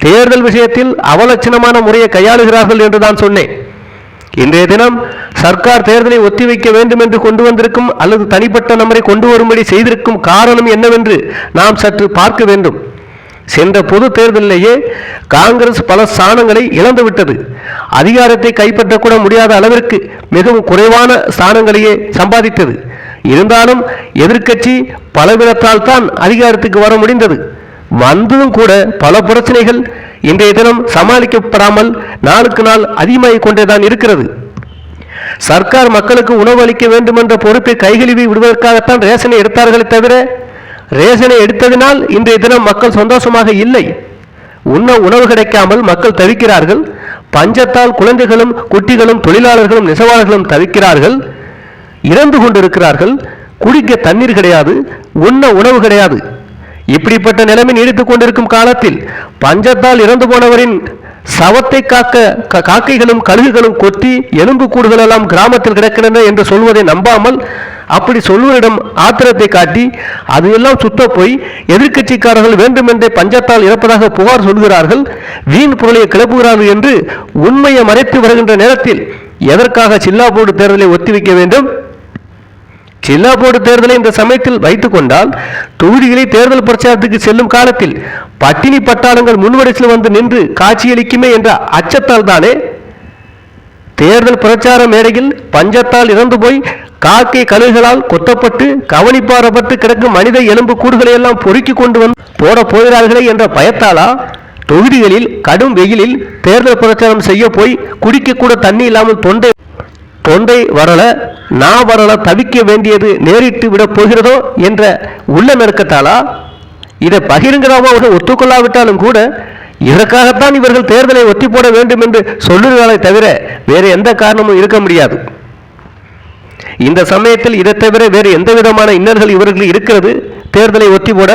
தேர்தல் விஷயத்தில் அவலட்சணமான முறையை கையாளுகிறார்கள் என்றுதான் சொன்னேன். இன்றைய தினம் சர்க்கார் தேர்தலை ஒத்திவைக்க வேண்டும் என்று கொண்டு வந்திருக்கும் அல்லது தனிப்பட்ட நபரை கொண்டு வரும்படி செய்திருக்கும் காரணம் என்னவென்று நாம் சற்று பார்க்க வேண்டும். சென்ற பொது தேர்தலிலேயே காங்கிரஸ் பல ஸ்தானங்களை இழந்துவிட்டது. அதிகாரத்தை கைப்பற்றக்கூட முடியாத அளவிற்கு மிகவும் குறைவான ஸ்தானங்களையே சம்பாதித்தது. இருந்தாலும் எதிர்க்கட்சி பலவீனத்தால் தான் அதிகாரத்துக்கு வர முடிந்தது. வந்ததும் கூட பல பிரச்சனைகள் இன்றைய தினம் சமாளிக்கப்படாமல் நாளுக்கு நாள் அதிகமாகிக் கொண்டேதான் இருக்கிறது. சர்க்கார் மக்களுக்கு உணவு அளிக்க வேண்டும் என்ற பொறுப்பை கைகழுவி விடுவதற்காகத்தான் ரேஷனை எடுத்தார்களே தவிர, ரேஷனை எடுத்ததினால் இன்றைய தினம் மக்கள் சந்தோஷமாக இல்லை. உணவு கிடைக்காமல் மக்கள் தவிக்கிறார்கள். பஞ்சத்தால் குழந்தைகளும் குட்டிகளும் தொழிலாளர்களும் நெசவாளர்களும் தவிக்கிறார்கள், இறந்து கொண்டிருக்கிறார்கள். குடிக்க தண்ணீர் கிடையாது, உண்ண உணவு கிடையாது. இப்படிப்பட்ட நிலைமை நீடித்துக் கொண்டிருக்கும் காலத்தில் பஞ்சத்தால் இறந்து போனவரின் சவத்தை காக்க காக்கைகளும் கழுகுகளும் கொத்தி எலும்பு கூடுகள் எல்லாம் கிராமத்தில் கிடக்கின்றன என்று சொல்வதை நம்பாமல், அப்படி சொல்வரிடம் ஆத்திரத்தை காட்டி அதையெல்லாம் சுத்த போய் எதிர்க்கட்சிக்காரர்கள் வேண்டுமென்றே பஞ்சத்தால் இறப்பதாக புகார் சொல்கிறார்கள், வீண் பொருளையை கிளப்புகிறார்கள் என்று உண்மையை மறைத்து வருகின்ற நேரத்தில் எதற்காக சில்லா போர்டு தேர்தலை ஒத்திவைக்க வேண்டும்? சில்லா போர்டு தேர்தலை இந்த சமயத்தில் வைத்துக் கொண்டால் தொகுதிகளை தேர்தல் பிரச்சாரத்துக்கு செல்லும் காலத்தில் பட்டினி பட்டாளங்கள் முன்வரிசையில் வந்து நின்று காட்சியளிக்குமே என்ற அச்சத்தால் தானே தேர்தல் பிரச்சார மேடையில் பஞ்சத்தால் இறந்து போய் காக்கை கழுகுகளால் கொத்தப்பட்டு கவனிப்பாரப்பட்டு கிடக்கும் மனித எலும்பு கூடுகளை எல்லாம் பொறுக்கி கொண்டு வந்து போட போகிறார்களே என்ற பயத்தாலா தொகுதிகளில் கடும் வெயிலில் தேர்தல் பிரச்சாரம் செய்ய போய் குடிக்க கூட தண்ணி இல்லாமல் தொண்டை வரல நான் வரல தவிக்க வேண்டியது நேரிட்டு விட போகிறதோ என்ற உள்ள நெருக்கத்தாலா? இதை பகிரங்கமாக ஒத்துக்கொள்ளாவிட்டாலும் கூட இதற்காகத்தான் இவர்கள் தேர்தலை ஒத்தி போட வேண்டும் என்று சொல்லுகிறார்களே தவிர வேறு எந்த காரணமும் இருக்க முடியாது. இந்த சமயத்தில் இதை தவிர வேறு எந்த விதமான இன்னல்கள் இவர்கள் இருக்கிறது தேர்தலை ஒத்தி போட?